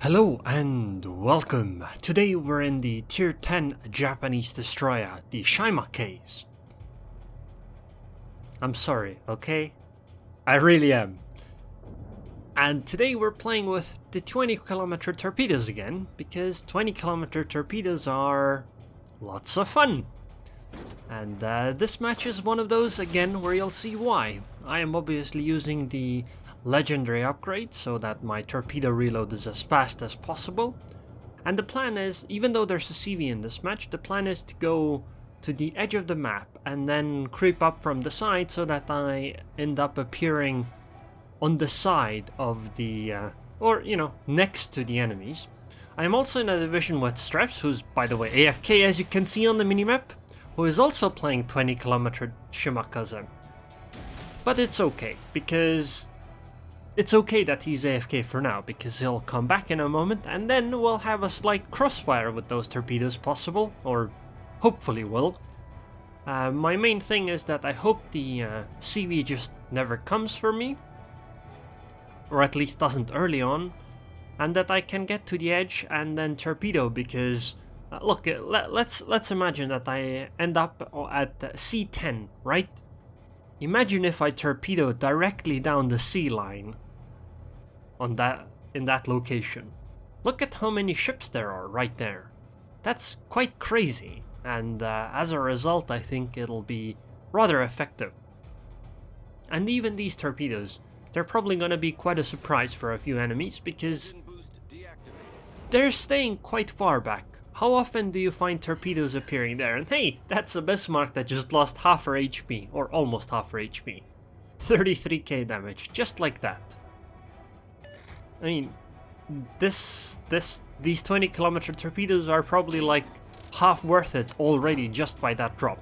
Hello and welcome. Today we're in the tier 10 Japanese destroyer, the Shimakaze. I'm sorry, okay? I really am. And today we're playing with the 20-kilometer torpedoes again, because 20-kilometer torpedoes are lots of fun. And this match is one of those again where you'll see why. I am obviously using the legendary upgrade so that my torpedo reload is as fast as possible. And the plan is, even though there's a CV in this match, the plan is to go to the edge of the map and then creep up from the side so that I end up appearing on the side of the, next to the enemies. I am also in a division with Torps, who's by the way AFK as you can see on the minimap, who is also playing 20-kilometer Shimakaze. But it's okay, because it's okay that he's AFK for now, because he'll come back in a moment and then we'll have a slight crossfire with those torpedoes possible, or hopefully will. My main thing is that I hope the CV just never comes for me, or at least doesn't early on, and that I can get to the edge and then torpedo, because look, let's imagine that I end up at C10, right? Imagine if I torpedo directly down the sea line in that location. Look at how many ships there are right there. That's quite crazy, and as a result I think it'll be rather effective. And even these torpedoes, they're probably gonna be quite a surprise for a few enemies, because they're staying quite far back. How often do you find torpedoes appearing there? And hey, that's a Bismarck that just lost half her HP, or almost half her HP. 33k damage, just like that. I mean, these 20-kilometer torpedoes are probably like half worth it already just by that drop.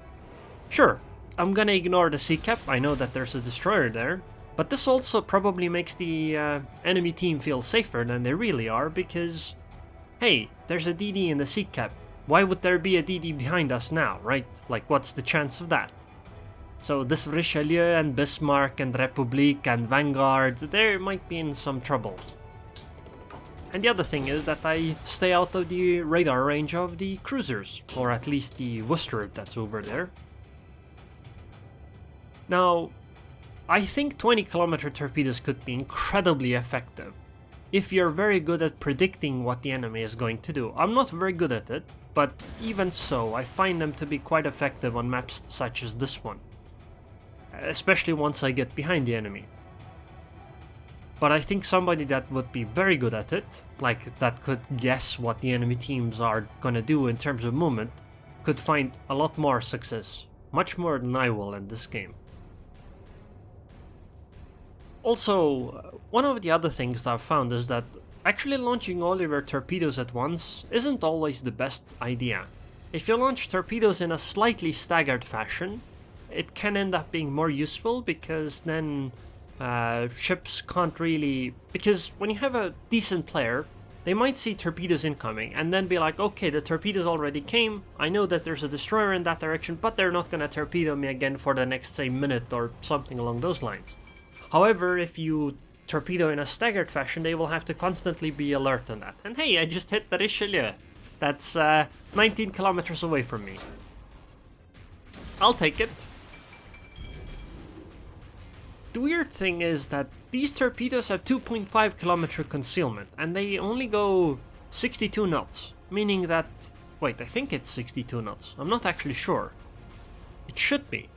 Sure, I'm gonna ignore the sea cap, I know that there's a destroyer there, but this also probably makes the enemy team feel safer than they really are, because hey, there's a DD in the sea cap. Why would there be a DD behind us now, right? Like, what's the chance of that? So this Richelieu and Bismarck and Republique and Vanguard, they might be in some trouble. And the other thing is that I stay out of the radar range of the cruisers, or at least the Worcester that's over there. Now, I think 20-kilometer torpedoes could be incredibly effective if you're very good at predicting what the enemy is going to do. I'm not very good at it, but even so, I find them to be quite effective on maps such as this one. Especially once I get behind the enemy. But I think somebody that would be very good at it, like that could guess what the enemy teams are gonna do in terms of movement, could find a lot more success. Much more than I will in this game. Also, one of the other things I've found is that actually launching all of your torpedoes at once isn't always the best idea. If you launch torpedoes in a slightly staggered fashion, it can end up being more useful, because then ships can't really... Because when you have a decent player, they might see torpedoes incoming and then be like, okay, the torpedoes already came, I know that there's a destroyer in that direction, but they're not gonna torpedo me again for the next, say, minute or something along those lines. However, if you torpedo in a staggered fashion, they will have to constantly be alert on that. And hey, I just hit the Richelieu. That's 19 kilometers away from me. I'll take it. The weird thing is that these torpedoes have 2.5 kilometer concealment, and they only go 62 knots. Meaning that... Wait, I think it's 62 knots. I'm not actually sure. It should be.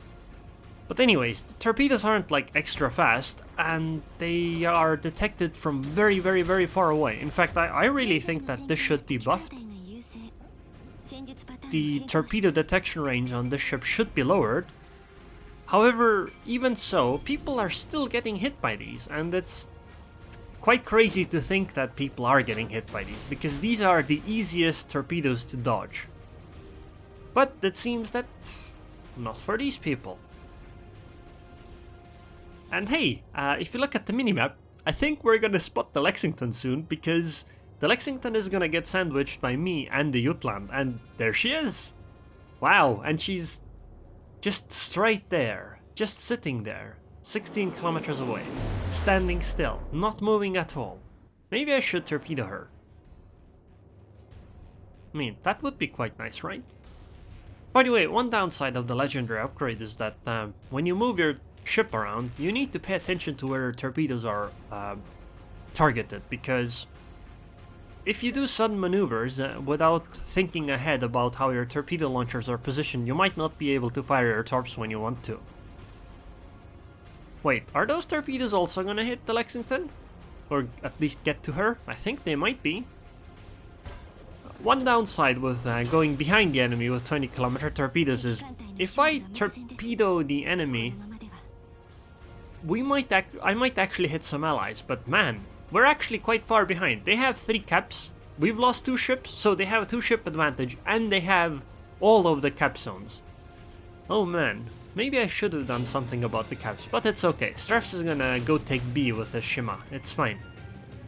But anyways, the torpedoes aren't like extra fast, and they are detected from very, very, very far away. In fact, I really think that this should be buffed. The torpedo detection range on this ship should be lowered. However, even so, people are still getting hit by these, and it's quite crazy to think that people are getting hit by these, because these are the easiest torpedoes to dodge. But it seems that not for these people. And hey, if you look at the minimap, I think we're gonna spot the Lexington soon, because the Lexington is gonna get sandwiched by me and the Jutland, and there she is! Wow, and she's just straight there, just sitting there, 16 kilometers away, standing still, not moving at all. Maybe I should torpedo her. I mean, that would be quite nice, right? By the way, one downside of the legendary upgrade is that when you move your ship around, you need to pay attention to where torpedoes are targeted, because if you do sudden maneuvers without thinking ahead about how your torpedo launchers are positioned, you might not be able to fire your torps when you want to. Wait, are those torpedoes also gonna hit the Lexington? Or at least get to her? I think they might be. One downside with going behind the enemy with 20-kilometer torpedoes is if I torpedo the enemy, I might actually hit some allies, but man, we're actually quite far behind. They have 3 caps, we've lost 2 ships, so they have a 2-ship advantage, and they have all of the cap zones. Oh man, maybe I should have done something about the caps, but it's okay. Strefs is gonna go take B with his Shima, it's fine.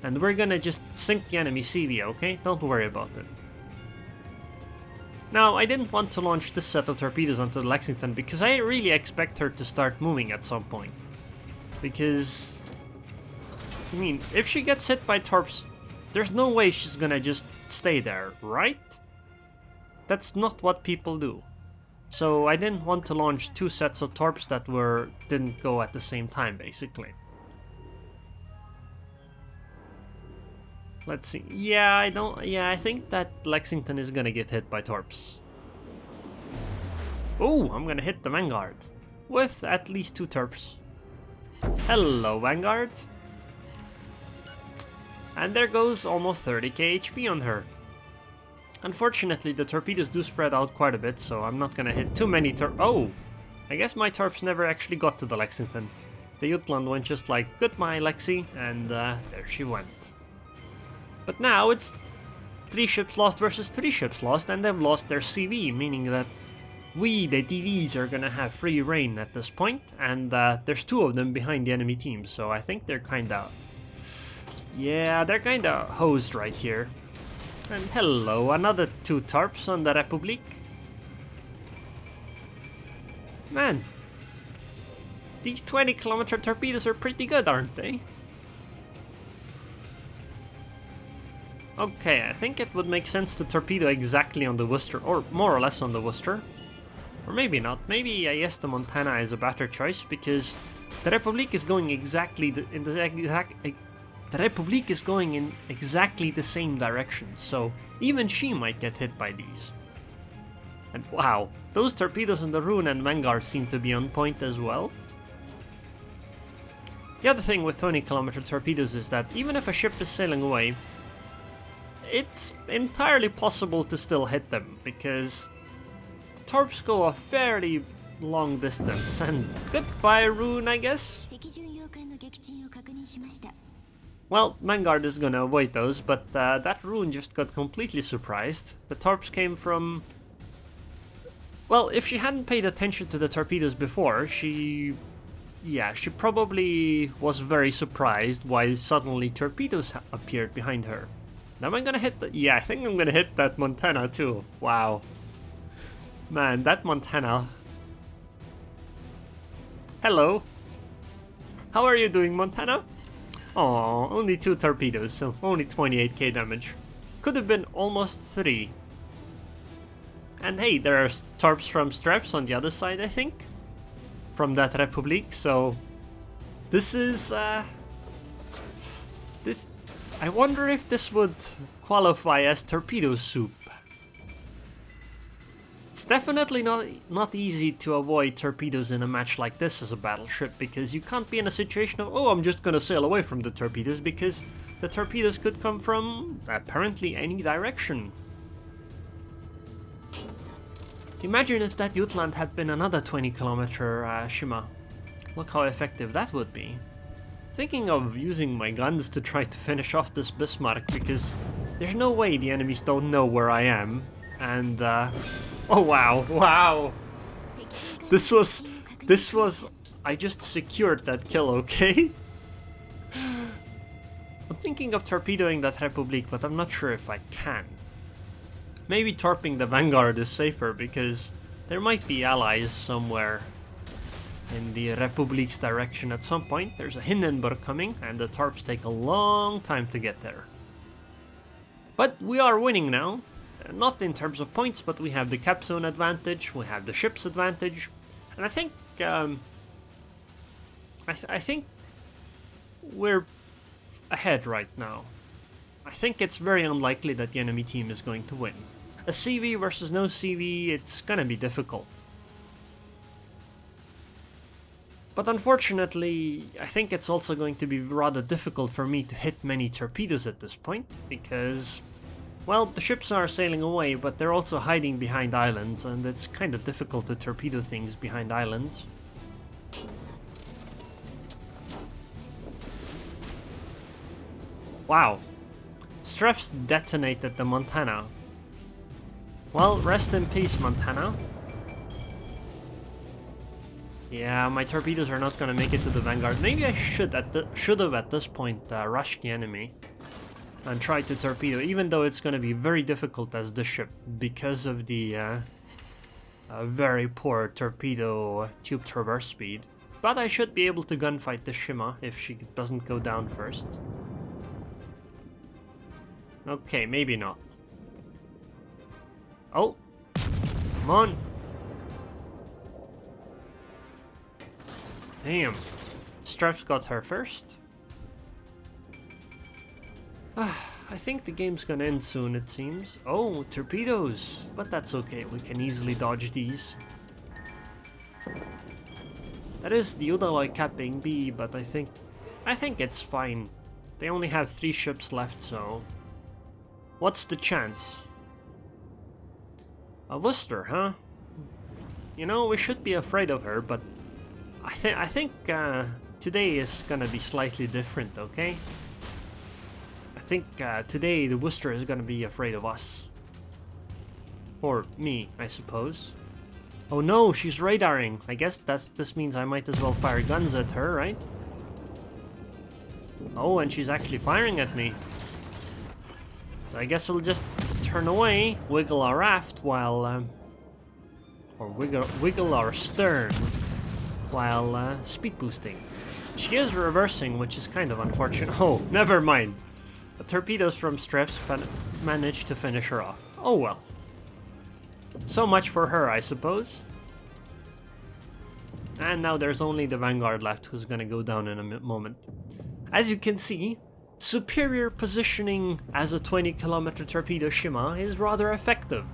And we're gonna just sink the enemy CV, okay? Don't worry about it. Now, I didn't want to launch this set of torpedoes onto the Lexington because I really expect her to start moving at some point. Because, I mean, if she gets hit by Torps, there's no way she's gonna just stay there, right? That's not what people do. So I didn't want to launch 2 sets of Torps that didn't go at the same time, basically. Let's see. Yeah, I think that Lexington is gonna get hit by Torps. Oh, I'm gonna hit the Vanguard with at least 2 Torps. Hello, Vanguard. And there goes almost 30k HP on her. Unfortunately, the torpedoes do spread out quite a bit, so I'm not gonna hit too many Oh! I guess my Torps never actually got to the Lexington. The Jutland went just like, goodbye, Lexi, and there she went. But now it's 3 ships lost versus 3 ships lost, and they've lost their CV, meaning that we, the TVs, are gonna have free reign at this point, and there's 2 of them behind the enemy team, so I think they're kinda... Yeah, they're kinda hosed right here. And hello, another 2 Torps on the Republique. Man, these 20-kilometer torpedoes are pretty good, aren't they? Okay, I think it would make sense to torpedo exactly on the Worcester, or more or less on the Worcester. Or maybe not. Maybe I guess the Montana is a better choice, because the Republique is going exactly the Republique is going in exactly the same direction, so even she might get hit by these. And wow, those torpedoes on the Aerroon and Vanguard seem to be on point as well. The other thing with 20-kilometer torpedoes is that even if a ship is sailing away, it's entirely possible to still hit them, because the Torps go a fairly long distance, and goodbye Aerroon, I guess? Well, Vanguard is gonna avoid those, but that Aerroon just got completely surprised. The Torps came from... Well, if she hadn't paid attention to the torpedoes before, she probably was very surprised why suddenly torpedoes appeared behind her. Now am I gonna hit the... Yeah, I think I'm gonna hit that Montana too. Wow. Man, that Montana... Hello. How are you doing, Montana? Aw, only 2 torpedoes, so only 28k damage. Could have been almost 3. And hey, there are Torps from Straps on the other side, I think. From that Republique, so... This is... I wonder if this would qualify as torpedo soup. It's definitely not easy to avoid torpedoes in a match like this as a battleship, because you can't be in a situation of, oh, I'm just gonna sail away from the torpedoes, because the torpedoes could come from apparently any direction. Imagine if that Jutland had been another 20-kilometer Shima. Look how effective that would be. Thinking of using my guns to try to finish off this Bismarck, because there's no way the enemies don't know where I am. And oh wow, this was, I just secured that kill, okay? I'm thinking of torpedoing that Republique, but I'm not sure if I can. Maybe torping the Vanguard is safer, because there might be allies somewhere in the Republique's direction at some point. There's a Hindenburg coming, and the Torps take a long time to get there. But we are winning now. not in terms of points, but we have the cap zone advantage, we have the ship's advantage, and I think I think we're ahead right now. I think it's very unlikely that the enemy team is going to win. A CV versus no CV, it's gonna be difficult. But unfortunately, I think it's also going to be rather difficult for me to hit many torpedoes at this point, because, well, the ships are sailing away, but they're also hiding behind islands, and it's kind of difficult to torpedo things behind islands. Wow. Streps detonated the Montana. Well, rest in peace, Montana. Yeah, my torpedoes are not gonna make it to the Vanguard. Maybe I should have at this point rushed the enemy and tried to torpedo, even though it's gonna be very difficult as the ship because of the very poor torpedo tube traverse speed. But I should be able to gunfight the Shima if she doesn't go down first. Okay, maybe not. Oh, come on. Damn. Streps got her first. I think the game's gonna end soon, it seems. Oh, torpedoes! But that's okay, we can easily dodge these. That is the Udaloy capping B, but I think it's fine. They only have 3 ships left, so... What's the chance? A Worcester, huh? You know, we should be afraid of her, but... I think today is gonna be slightly different, okay? I think today the Worcester is gonna be afraid of us. Or me, I suppose. Oh no, she's radaring. I guess this means I might as well fire guns at her, right? Oh, and she's actually firing at me. So I guess we'll just turn away, wiggle our aft while... or wiggle our stern while speed boosting. She is reversing, which is kind of unfortunate. Oh, never mind. The torpedoes from Streps managed to finish her off. Oh well. So much for her, I suppose. And now there's only the Vanguard left, who's gonna go down in a moment. As you can see, superior positioning as a 20-kilometer torpedo Shima is rather effective.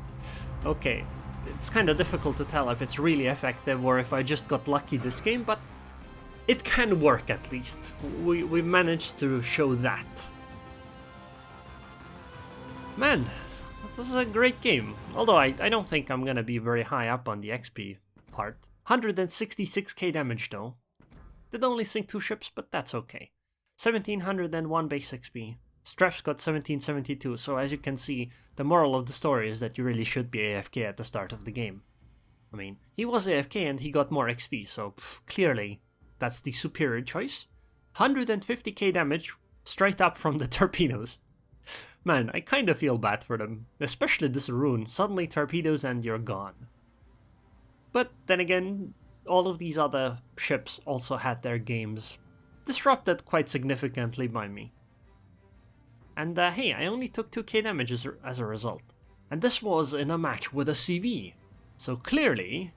Okay, it's kind of difficult to tell if it's really effective or if I just got lucky this game, but it can work at least. We've managed to show that. Man, this is a great game. Although I don't think I'm gonna be very high up on the XP part. 166k damage though. Did only sink 2 ships, but that's okay. 1701 base XP. Streps got 1772, so as you can see, the moral of the story is that you really should be AFK at the start of the game. I mean, he was AFK and he got more XP, so clearly that's the superior choice. 150k damage straight up from the torpedoes. Man, I kinda feel bad for them, especially this Aerroon. Suddenly torpedoes and you're gone. But then again, all of these other ships also had their games disrupted quite significantly by me. And hey, I only took 2k damage as a result. And this was in a match with a CV. So clearly,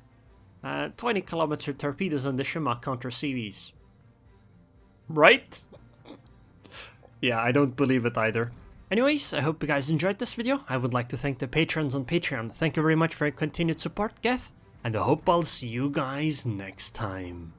20-kilometer torpedoes on the Shima counter CVs. Right? Yeah, I don't believe it either. Anyways, I hope you guys enjoyed this video. I would like to thank the patrons on Patreon. Thank you very much for your continued support, Geth. And I hope I'll see you guys next time.